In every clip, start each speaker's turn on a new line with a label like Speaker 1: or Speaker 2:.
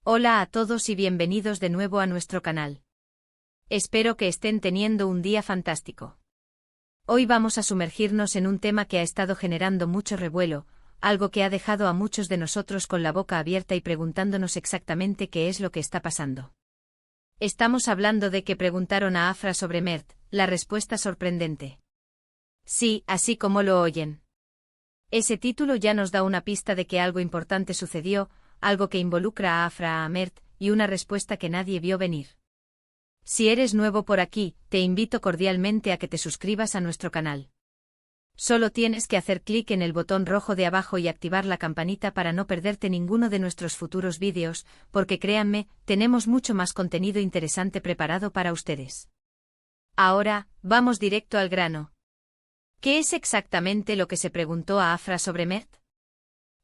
Speaker 1: Hola a todos y bienvenidos de nuevo a nuestro canal. Espero que estén teniendo un día fantástico. Hoy vamos a sumergirnos en un tema que ha estado generando mucho revuelo, algo que ha dejado a muchos de nosotros con la boca abierta y preguntándonos exactamente qué es lo que está pasando. Estamos hablando de que preguntaron a Afra sobre Mert, la respuesta sorprendente. Sí, así como lo oyen. Ese título ya nos da una pista de que algo importante sucedió, algo que involucra a Afra a Mert, y una respuesta que nadie vio venir. Si eres nuevo por aquí, te invito cordialmente a que te suscribas a nuestro canal. Solo tienes que hacer clic en el botón rojo de abajo y activar la campanita para no perderte ninguno de nuestros futuros vídeos, porque créanme, tenemos mucho más contenido interesante preparado para ustedes. Ahora, vamos directo al grano. ¿Qué es exactamente lo que se preguntó a Afra sobre Mert?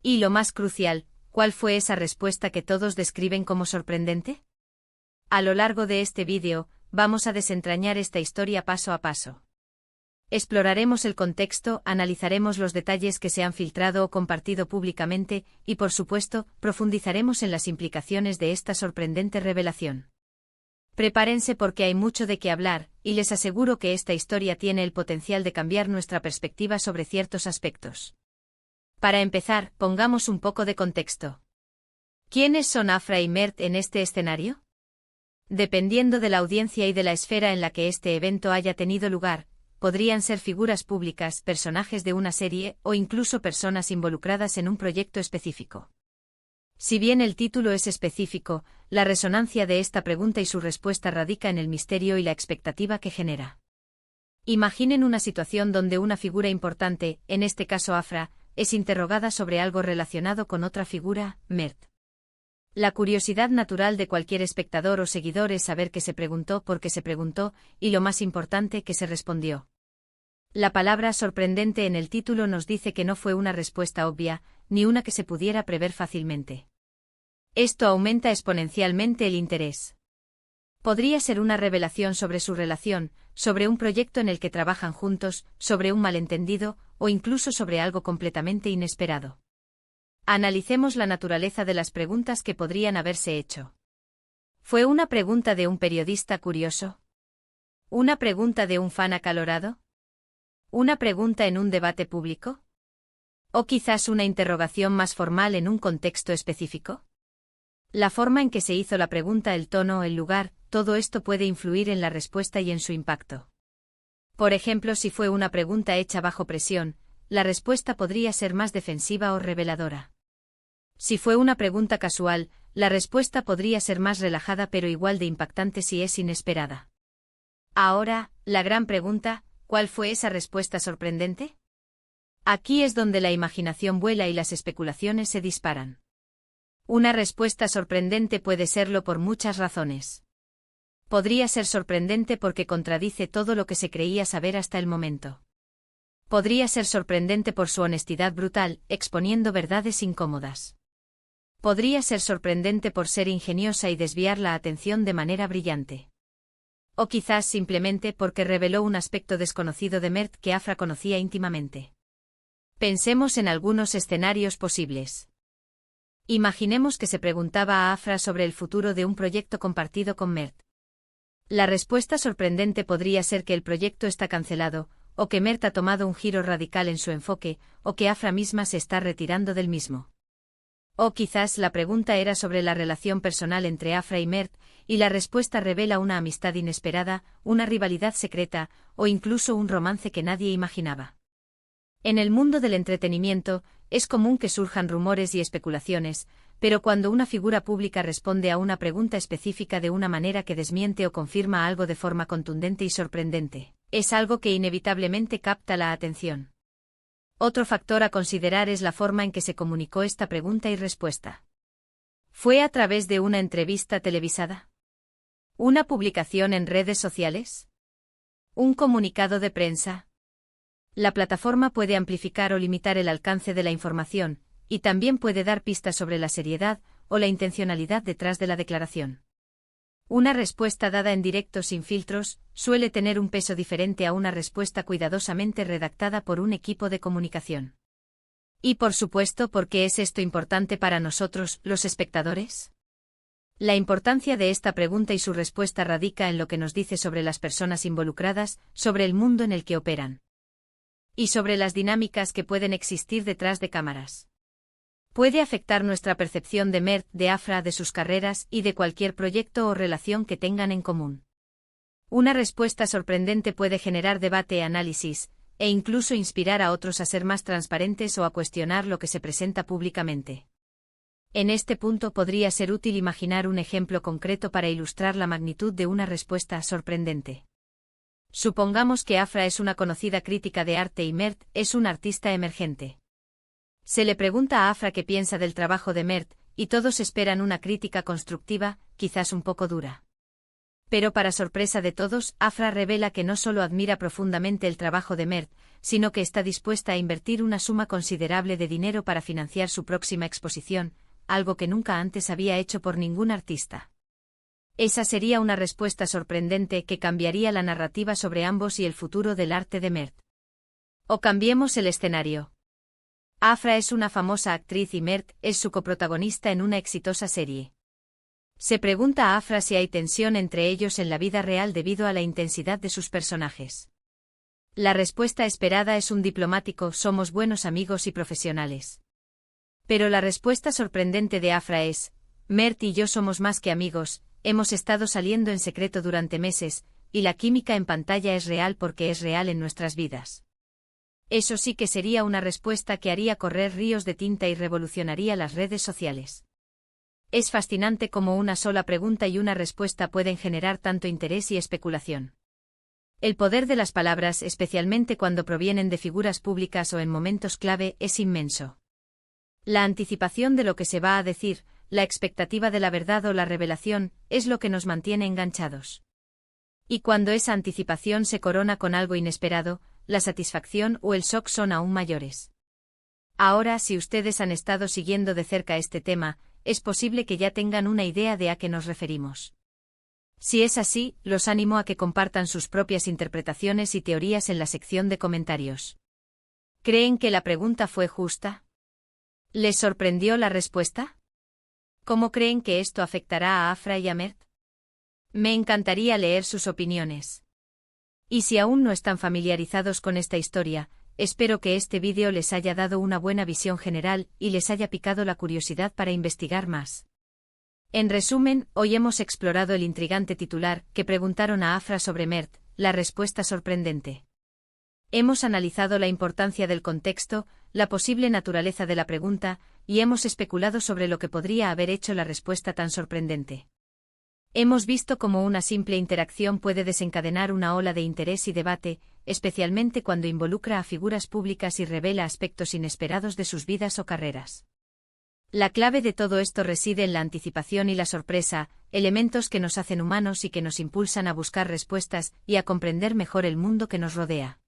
Speaker 1: Y lo más crucial, ¿cuál fue esa respuesta que todos describen como sorprendente? A lo largo de este vídeo, vamos a desentrañar esta historia paso a paso. Exploraremos el contexto, analizaremos los detalles que se han filtrado o compartido públicamente, y por supuesto, profundizaremos en las implicaciones de esta sorprendente revelación. Prepárense porque hay mucho de qué hablar, y les aseguro que esta historia tiene el potencial de cambiar nuestra perspectiva sobre ciertos aspectos. Para empezar, pongamos un poco de contexto. ¿Quiénes son Afra y Mert en este escenario? Dependiendo de la audiencia y de la esfera en la que este evento haya tenido lugar, podrían ser figuras públicas, personajes de una serie o incluso personas involucradas en un proyecto específico. Si bien el título es específico, la resonancia de esta pregunta y su respuesta radica en el misterio y la expectativa que genera. Imaginen una situación donde una figura importante, en este caso Afra, es interrogada sobre algo relacionado con otra figura, Mert. La curiosidad natural de cualquier espectador o seguidor es saber qué se preguntó, por qué se preguntó, y lo más importante, qué se respondió. La palabra sorprendente en el título nos dice que no fue una respuesta obvia, ni una que se pudiera prever fácilmente. Esto aumenta exponencialmente el interés. Podría ser una revelación sobre su relación, sobre un proyecto en el que trabajan juntos, sobre un malentendido, o incluso sobre algo completamente inesperado. Analicemos la naturaleza de las preguntas que podrían haberse hecho. ¿Fue una pregunta de un periodista curioso? ¿Una pregunta de un fan acalorado? ¿Una pregunta en un debate público? ¿O quizás una interrogación más formal en un contexto específico? La forma en que se hizo la pregunta, el tono, el lugar, todo esto puede influir en la respuesta y en su impacto. Por ejemplo, si fue una pregunta hecha bajo presión, la respuesta podría ser más defensiva o reveladora. Si fue una pregunta casual, la respuesta podría ser más relajada pero igual de impactante si es inesperada. Ahora, la gran pregunta, ¿cuál fue esa respuesta sorprendente? Aquí es donde la imaginación vuela y las especulaciones se disparan. Una respuesta sorprendente puede serlo por muchas razones. Podría ser sorprendente porque contradice todo lo que se creía saber hasta el momento. Podría ser sorprendente por su honestidad brutal, exponiendo verdades incómodas. Podría ser sorprendente por ser ingeniosa y desviar la atención de manera brillante. O quizás simplemente porque reveló un aspecto desconocido de Mert que Afra conocía íntimamente. Pensemos en algunos escenarios posibles. Imaginemos que se preguntaba a Afra sobre el futuro de un proyecto compartido con Mert. La respuesta sorprendente podría ser que el proyecto está cancelado, o que Mert ha tomado un giro radical en su enfoque, o que Afra misma se está retirando del mismo. O quizás la pregunta era sobre la relación personal entre Afra y Mert, y la respuesta revela una amistad inesperada, una rivalidad secreta, o incluso un romance que nadie imaginaba. En el mundo del entretenimiento, es común que surjan rumores y especulaciones, pero cuando una figura pública responde a una pregunta específica de una manera que desmiente o confirma algo de forma contundente y sorprendente, es algo que inevitablemente capta la atención. Otro factor a considerar es la forma en que se comunicó esta pregunta y respuesta. ¿Fue a través de una entrevista televisada? ¿Una publicación en redes sociales? ¿Un comunicado de prensa? La plataforma puede amplificar o limitar el alcance de la información, y también puede dar pistas sobre la seriedad o la intencionalidad detrás de la declaración. Una respuesta dada en directo sin filtros suele tener un peso diferente a una respuesta cuidadosamente redactada por un equipo de comunicación. Y por supuesto, ¿por qué es esto importante para nosotros, los espectadores? La importancia de esta pregunta y su respuesta radica en lo que nos dice sobre las personas involucradas, sobre el mundo en el que operan. Y sobre las dinámicas que pueden existir detrás de cámaras. Puede afectar nuestra percepción de Mert, de Afra, de sus carreras y de cualquier proyecto o relación que tengan en común. Una respuesta sorprendente puede generar debate, análisis, e incluso inspirar a otros a ser más transparentes o a cuestionar lo que se presenta públicamente. En este punto podría ser útil imaginar un ejemplo concreto para ilustrar la magnitud de una respuesta sorprendente. Supongamos que Afra es una conocida crítica de arte y Mert es un artista emergente. Se le pregunta a Afra qué piensa del trabajo de Mert, y todos esperan una crítica constructiva, quizás un poco dura. Pero para sorpresa de todos, Afra revela que no solo admira profundamente el trabajo de Mert, sino que está dispuesta a invertir una suma considerable de dinero para financiar su próxima exposición, algo que nunca antes había hecho por ningún artista. Esa sería una respuesta sorprendente que cambiaría la narrativa sobre ambos y el futuro del arte de Mert. O cambiemos el escenario. Afra es una famosa actriz y Mert es su coprotagonista en una exitosa serie. Se pregunta a Afra si hay tensión entre ellos en la vida real debido a la intensidad de sus personajes. La respuesta esperada es un diplomático: somos buenos amigos y profesionales. Pero la respuesta sorprendente de Afra es: Mert y yo somos más que amigos, hemos estado saliendo en secreto durante meses, y la química en pantalla es real porque es real en nuestras vidas. Eso sí que sería una respuesta que haría correr ríos de tinta y revolucionaría las redes sociales. Es fascinante cómo una sola pregunta y una respuesta pueden generar tanto interés y especulación. El poder de las palabras, especialmente cuando provienen de figuras públicas o en momentos clave, es inmenso. La anticipación de lo que se va a decir, la expectativa de la verdad o la revelación, es lo que nos mantiene enganchados. Y cuando esa anticipación se corona con algo inesperado, la satisfacción o el shock son aún mayores. Ahora, si ustedes han estado siguiendo de cerca este tema, es posible que ya tengan una idea de a qué nos referimos. Si es así, los animo a que compartan sus propias interpretaciones y teorías en la sección de comentarios. ¿Creen que la pregunta fue justa? ¿Les sorprendió la respuesta? ¿Cómo creen que esto afectará a Afra y a Mert? Me encantaría leer sus opiniones. Y si aún no están familiarizados con esta historia, espero que este vídeo les haya dado una buena visión general y les haya picado la curiosidad para investigar más. En resumen, hoy hemos explorado el intrigante titular que preguntaron a Afra sobre Mert, la respuesta sorprendente. Hemos analizado la importancia del contexto, la posible naturaleza de la pregunta, y hemos especulado sobre lo que podría haber hecho la respuesta tan sorprendente. Hemos visto cómo una simple interacción puede desencadenar una ola de interés y debate, especialmente cuando involucra a figuras públicas y revela aspectos inesperados de sus vidas o carreras. La clave de todo esto reside en la anticipación y la sorpresa, elementos que nos hacen humanos y que nos impulsan a buscar respuestas y a comprender mejor el mundo que nos rodea.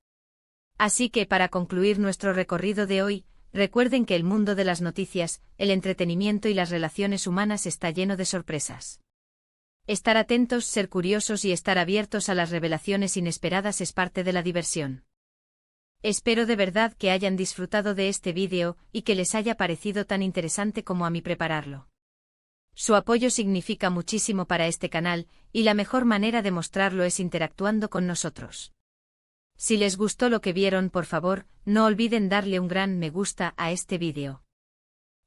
Speaker 1: Así que, para concluir nuestro recorrido de hoy, recuerden que el mundo de las noticias, el entretenimiento y las relaciones humanas está lleno de sorpresas. Estar atentos, ser curiosos y estar abiertos a las revelaciones inesperadas es parte de la diversión. Espero de verdad que hayan disfrutado de este vídeo y que les haya parecido tan interesante como a mí prepararlo. Su apoyo significa muchísimo para este canal, y la mejor manera de mostrarlo es interactuando con nosotros. Si les gustó lo que vieron, por favor, no olviden darle un gran me gusta a este vídeo.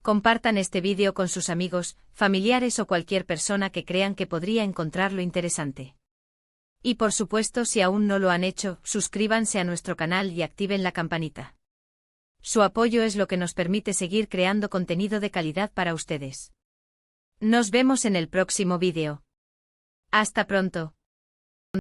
Speaker 1: Compartan este vídeo con sus amigos, familiares o cualquier persona que crean que podría encontrarlo interesante. Y por supuesto, si aún no lo han hecho, suscríbanse a nuestro canal y activen la campanita. Su apoyo es lo que nos permite seguir creando contenido de calidad para ustedes. Nos vemos en el próximo vídeo. Hasta pronto.